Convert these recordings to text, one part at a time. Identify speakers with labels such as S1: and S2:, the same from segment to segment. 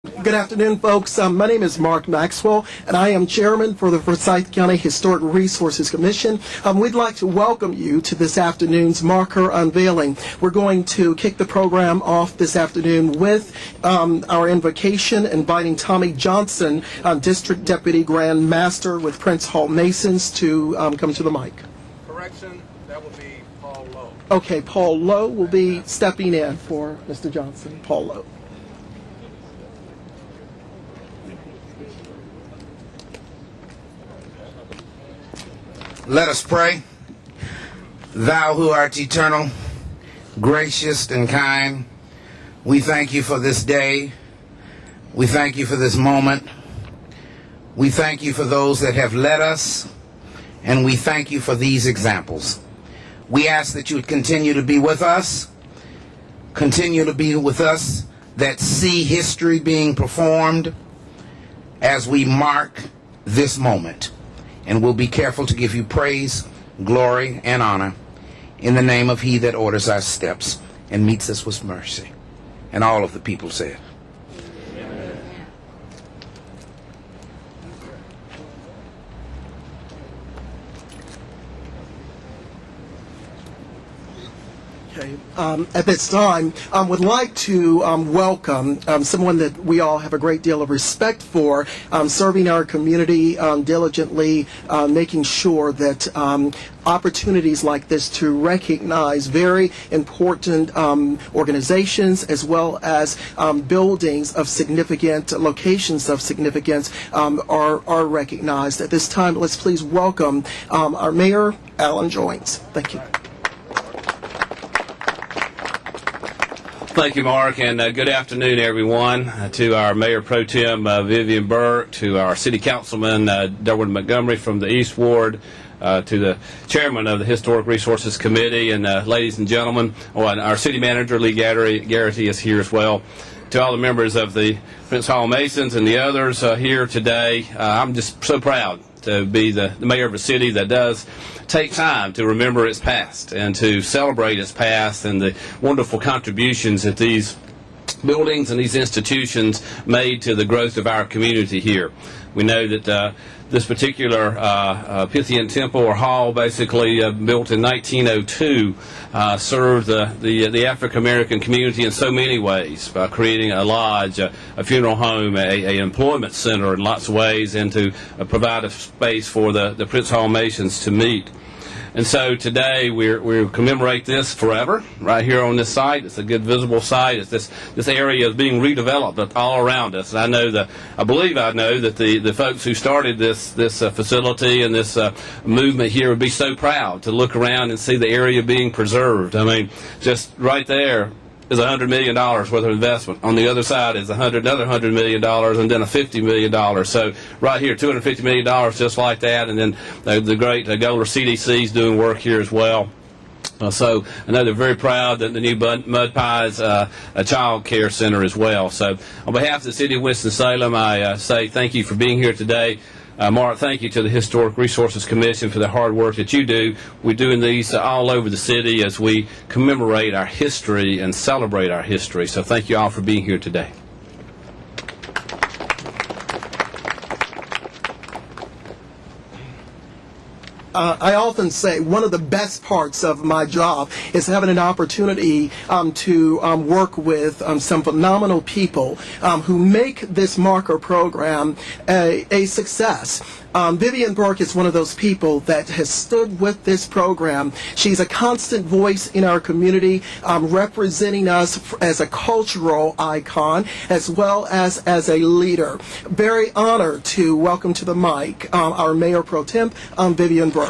S1: Good afternoon, folks. My name is Mark Maxwell, and I am chairman for the Forsyth County Historic Resources Commission. We'd like to welcome you to this afternoon's marker unveiling. We're going to kick the program off this afternoon with our invocation, inviting Tommy Johnson, District Deputy Grand Master with Prince Hall Masons, to come to the mic.
S2: Correction, that will be Paul Lowe.
S1: Okay, Paul Lowe will be stepping in for Mr. Johnson. Paul Lowe.
S3: Let us pray. Thou who art eternal, gracious and kind, we thank you for this day. We thank you for this moment. We thank you for those that have led us, and we thank you for these examples. We ask that you would continue to be with us, that see history being performed as we mark this moment. And we'll be careful to give you praise, glory, and honor in the name of he that orders our steps and meets us with mercy. And all of the people said.
S1: Okay. At this time, would like to welcome someone that we all have a great deal of respect for, serving our community diligently, making sure that opportunities like this to recognize very important organizations as well as buildings of significant locations of significance are recognized. At this time, let's please welcome our Mayor, Alan Joines. Thank you.
S4: Thank you, Mark, and good afternoon, everyone. To our Mayor Pro Tem, Vivian Burke, to our City Councilman, Derwin Montgomery from the East Ward, to the Chairman of the Historic Resources Committee, and ladies and gentlemen, and our City Manager, Lee Garrity, is here as well. To all the members of the Prince Hall Masons and the others here today, I'm just so proud to be the mayor of a city that does take time to remember its past and to celebrate its past and the wonderful contributions that these buildings and these institutions made to the growth of our community here. We know that this particular Pythian temple or hall, basically built in 1902, served the African American community in so many ways, by creating a lodge, a funeral home, a employment center in lots of ways, and to provide a space for the Prince Hall Masons to meet. And so today we commemorate this forever right here on this site. It's a good visible site. It's this area is being redeveloped all around us. And I believe I know that the folks who started this facility and this movement here would be so proud to look around and see the area being preserved. I mean, just right there is $100 million worth of investment. On the other side is another $100 million, and then a $50 million. So right here, $250 million just like that, and then the great Goler CDC is doing work here as well. So I know they're very proud that the new Mud Pies a child care center as well. So on behalf of the City of Winston-Salem, I say thank you for being here today. Mark, thank you to the Historic Resources Commission for the hard work that you do. We're doing these all over the city as we commemorate our history and celebrate our history. So thank you all for being here today.
S1: I often say one of the best parts of my job is having an opportunity to work with some phenomenal people who make this marker program a success. Vivian Burke is one of those people that has stood with this program. She's a constant voice in our community, representing us as a cultural icon as well as a leader. Very honored to welcome to the mic our Mayor Pro Tem, Vivian Burke.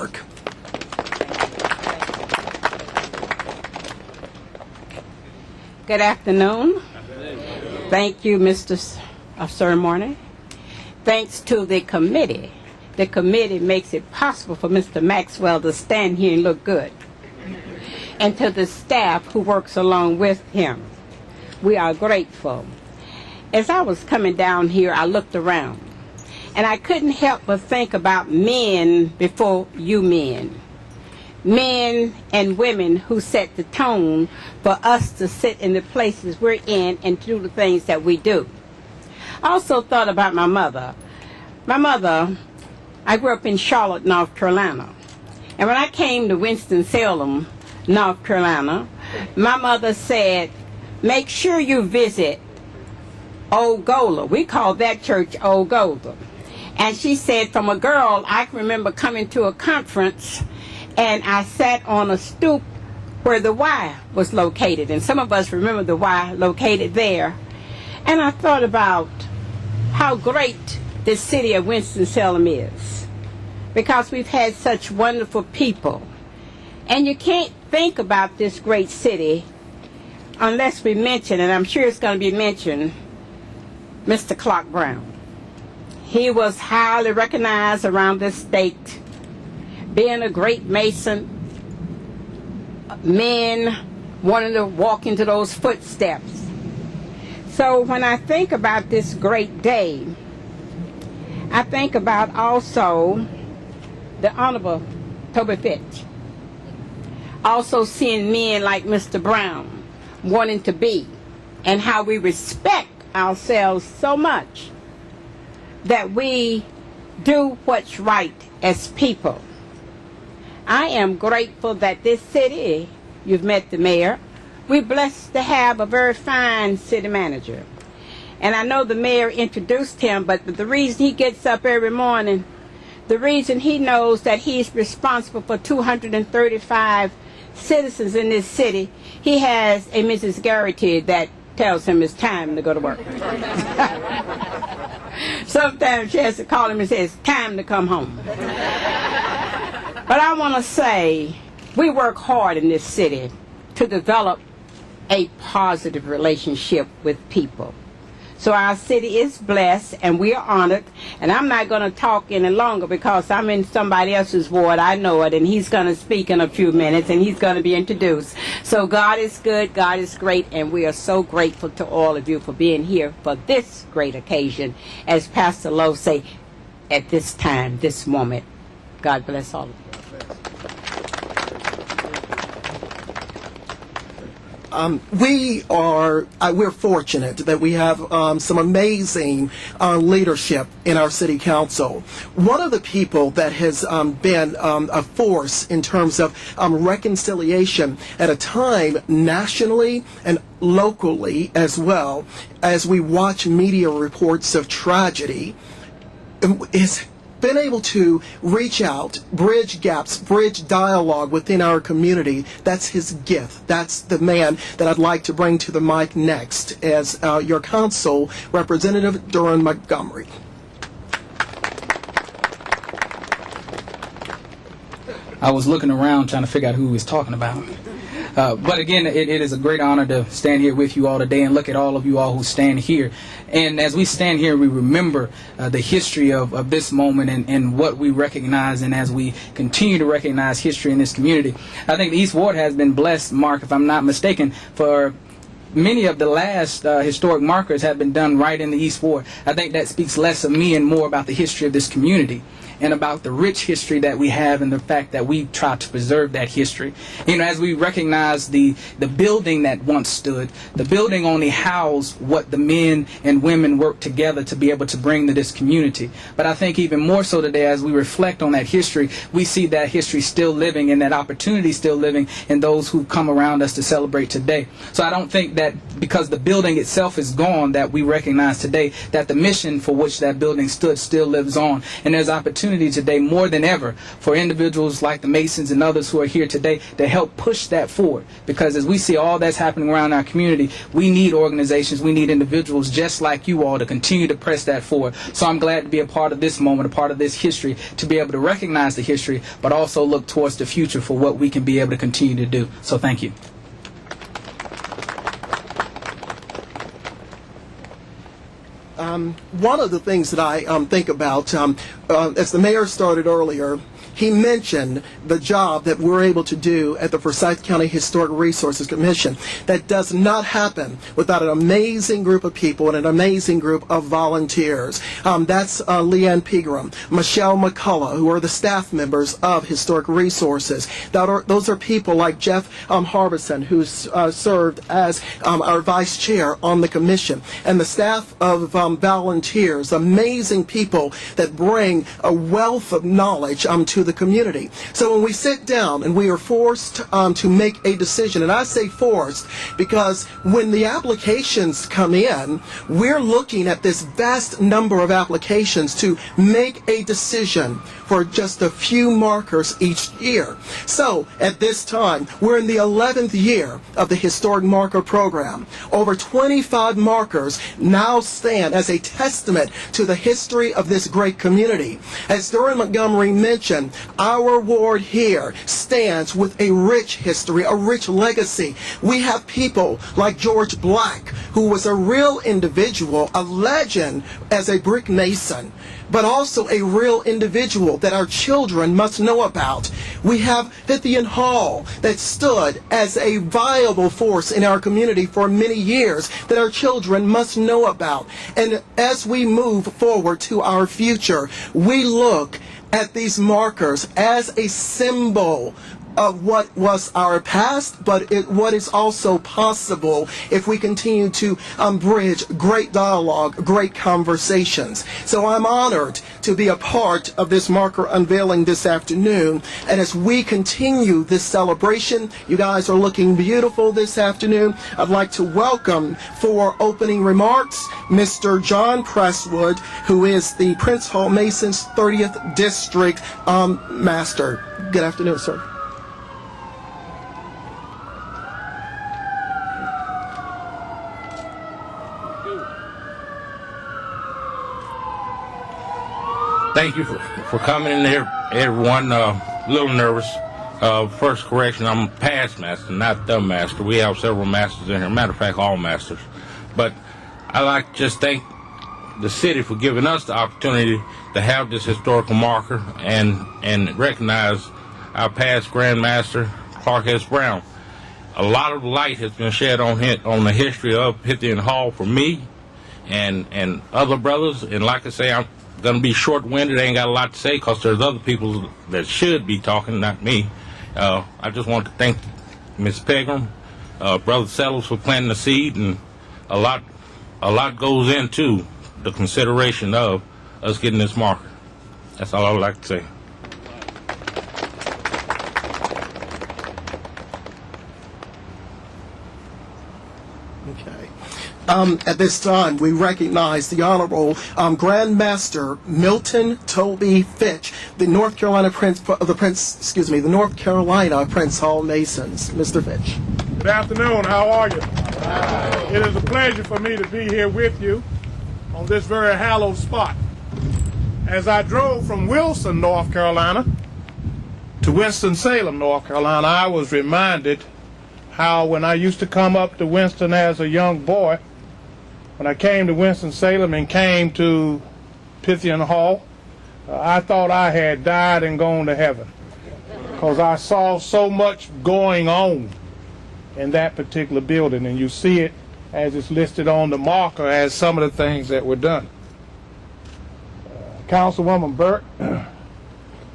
S5: Good afternoon. Thank you, Mr. Ceremony. Thanks to the committee. The committee makes it possible for Mr. Maxwell to stand here and look good. And to the staff who works along with him. We are grateful. As I was coming down here, I looked around. And I couldn't help but think about men before you men. Men and women who set the tone for us to sit in the places we're in and do the things that we do. I also thought about my mother. My mother, I grew up in Charlotte, North Carolina. And when I came to Winston-Salem, North Carolina, my mother said, make sure you visit Old Gola. We called that church Old Gola. And she said, from a girl, I can remember coming to a conference and I sat on a stoop where the Y was located. And some of us remember the Y located there. And I thought about how great this city of Winston-Salem is, because we've had such wonderful people. And you can't think about this great city unless we mention, and I'm sure it's going to be mentioned, Mr. Clark Brown. He was highly recognized around this state, being a great Mason, men wanting to walk into those footsteps. So when I think about this great day, I think about also the Honorable Toby Fitch. Also seeing men like Mr. Brown wanting to be, and how we respect ourselves so much that we do what's right as people. I am grateful that this city, you've met the mayor, we're blessed to have a very fine city manager. And I know the mayor introduced him, but the reason he gets up every morning, the reason he knows that he's responsible for 235 citizens in this city, he has a Mrs. Garrity that tells him it's time to go to work. Sometimes she has to call him and say it's time to come home. But I want to say we work hard in this city to develop a positive relationship with people. So our city is blessed and we are honored. And I'm not going to talk any longer because I'm in somebody else's ward. I know it. And he's going to speak in a few minutes and he's going to be introduced. So God is good. God is great. And we are so grateful to all of you for being here for this great occasion. As Pastor Lowe say, at this time, this moment. God bless all of you.
S1: We're fortunate that we have some amazing leadership in our city council. One of the people that has been a force in terms of reconciliation at a time nationally and locally as well, as we watch media reports of tragedy, is been able to reach out, bridge gaps, bridge dialogue within our community. That's his gift. That's the man that I'd like to bring to the mic next as your council representative, Durham Montgomery.
S6: I was looking around trying to figure out who he was talking about. But again, it is a great honor to stand here with you all today and look at all of you all who stand here. And as we stand here, we remember the history of this moment and what we recognize. And as we continue to recognize history in this community, I think the East Ward has been blessed, Mark, if I'm not mistaken, for many of the last historic markers have been done right in the East Ward. I think that speaks less of me and more about the history of this community and about the rich history that we have and the fact that we try to preserve that history. You know, as we recognize the building that once stood, the building only housed what the men and women worked together to be able to bring to this community. But I think even more so today, as we reflect on that history, we see that history still living and that opportunity still living in those who come around us to celebrate today. So I don't think that because the building itself is gone that we recognize today that the mission for which that building stood still lives on. And there's opportunity today more than ever for individuals like the Masons and others who are here today to help push that forward, because as we see all that's happening around our community, we need organizations, we need individuals just like you all to continue to press that forward. So I'm glad to be a part of this moment, a part of this history, to be able to recognize the history but also look towards the future for what we can be able to continue to do. So thank you.
S1: One of the things that I think about, as the mayor started earlier, he mentioned the job that we're able to do at the Forsyth County Historic Resources Commission. That does not happen without an amazing group of people and an amazing group of volunteers. That's Leanne Pegram, Michelle McCullough, who are the staff members of Historic Resources. Those are people like Jeff Harbison, who's served as our vice chair on the commission, and the staff of volunteers, amazing people that bring a wealth of knowledge to the community. So when we sit down and we are forced to make a decision, and I say forced because when the applications come in, we're looking at this vast number of applications to make a decision for just a few markers each year. So at this time, we're in the 11th year of the Historic Marker Program. Over 25 markers now stand as a testament to the history of this great community. As Durham Montgomery mentioned, our ward here stands with a rich history, a rich legacy. We have people like George Black, who was a real individual, a legend as a brick mason, but also a real individual that our children must know about. We have Pythian Hall that stood as a viable force in our community for many years that our children must know about. And as we move forward to our future, we look at these markers as a symbol of what was our past, but what is also possible if we continue to bridge great dialogue, great conversations. So I'm honored to be a part of this marker unveiling this afternoon. And as we continue this celebration, you guys are looking beautiful this afternoon. I'd like to welcome for opening remarks Mr. John Presswood, who is the Prince Hall Masons 30th District Master. Good afternoon, sir.
S7: Thank you for coming in here, everyone. A little nervous. First correction, I'm a past master, not the master. We have several masters in here. Matter of fact, all masters. But I like to just thank the city for giving us the opportunity to have this historical marker and recognize our past Grand Master, Clark S. Brown. A lot of light has been shed on the history of Pythian Hall for me and other brothers. And like I say, I'm going to be short-winded. I ain't got a lot to say because there's other people that should be talking, not me. I just want to thank Ms. Pegram, Brother Sellers for planting the seed, and a lot goes into the consideration of us getting this marker. That's all I would like to say.
S1: Okay. At this time, we recognize the Honorable Grand Master Milton Toby Fitch, the North Carolina Prince Hall Masons. Mr. Fitch.
S8: Good afternoon. How are you? It is a pleasure for me to be here with you on this very hallowed spot. As I drove from Wilson, North Carolina, to Winston-Salem, North Carolina, I was reminded how when I used to come up to Winston as a young boy, when I came to Winston-Salem and came to Pythian Hall, I thought I had died and gone to heaven because I saw so much going on in that particular building, and you see it as it's listed on the marker as some of the things that were done. Councilwoman Burke,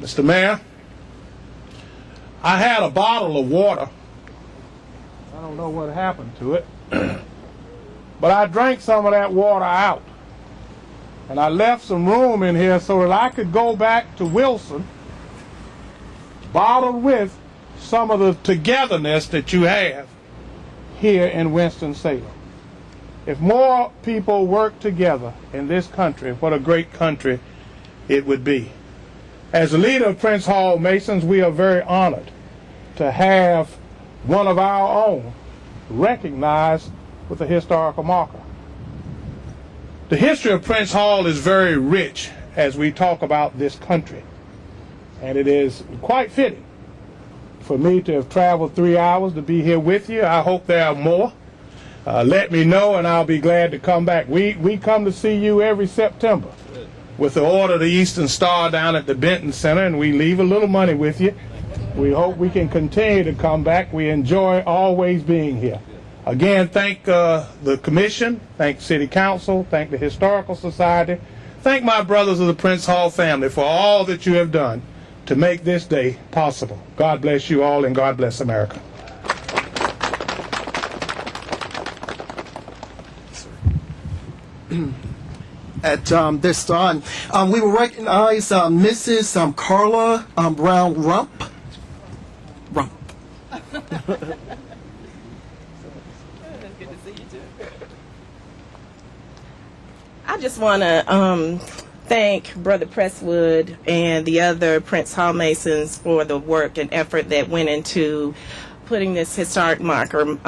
S8: Mr. Mayor, I had a bottle of water. I don't know what happened to it. But I drank some of that water out. And I left some room in here so that I could go back to Wilson, bottled with some of the togetherness that you have here in Winston-Salem. If more people work together in this country, what a great country it would be. As the leader of Prince Hall Masons, we are very honored to have one of our own recognized with a historical marker. The history of Prince Hall is very rich as we talk about this country, and it is quite fitting for me to have traveled 3 hours to be here with you. I hope there are more. Let me know and I'll be glad to come back. We come to see you every September, with the Order of the Eastern Star down at the Benton Center, and we leave a little money with you. We hope we can continue to come back. We enjoy always being here. Again, thank the Commission, thank City Council, thank the Historical Society, thank my brothers of the Prince Hall family for all that you have done to make this day possible. God bless you all, and God bless America.
S1: At this time, we will recognize Mrs. Carla Brown Rump.
S9: I just want to thank Brother Presswood and the other Prince Hall Masons for the work and effort that went into putting this historic marker.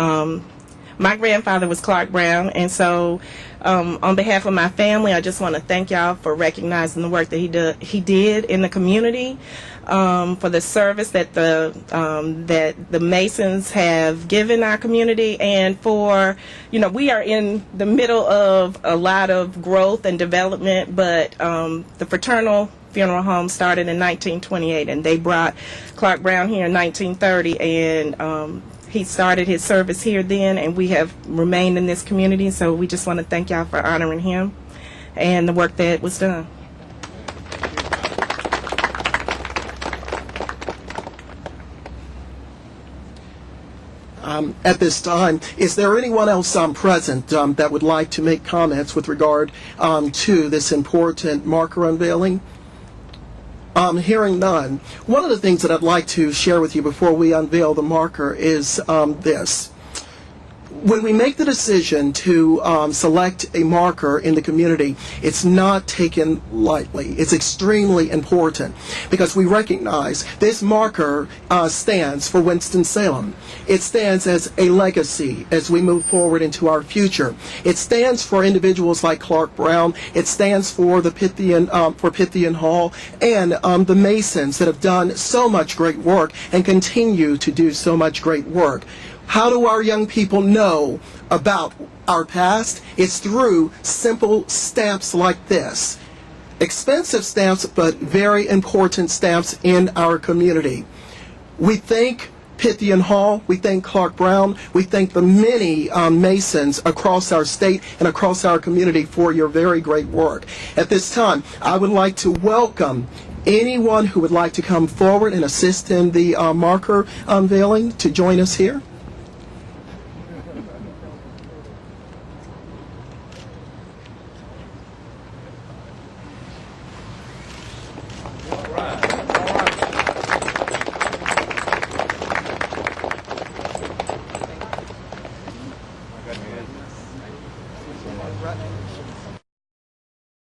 S9: My grandfather was Clark Brown, and so on behalf of my family, I just want to thank y'all for recognizing the work that he did in the community, for the service that the Masons have given our community, and for, we are in the middle of a lot of growth and development, but the fraternal funeral home started in 1928, and they brought Clark Brown here in 1930, and he started his service here then, and we have remained in this community, so we just want to thank y'all for honoring him and the work that was done.
S1: At this time, is there anyone else present that would like to make comments with regard to this important marker unveiling? Hearing none, one of the things that I'd like to share with you before we unveil the marker is this. When we make the decision to select a marker in the community, it's not taken lightly. It's extremely important because we recognize this marker stands for Winston-Salem. It stands as a legacy as we move forward into our future. It stands for individuals like Clark Brown. It stands for the Pythian Hall and the Masons that have done so much great work and continue to do so much great work. How do our young people know about our past? It's through simple stamps like this. Expensive stamps, but very important stamps in our community. We thank Pythian Hall, we thank Clark Brown, we thank the many Masons across our state and across our community for your very great work. At this time, I would like to welcome anyone who would like to come forward and assist in the marker unveiling to join us here.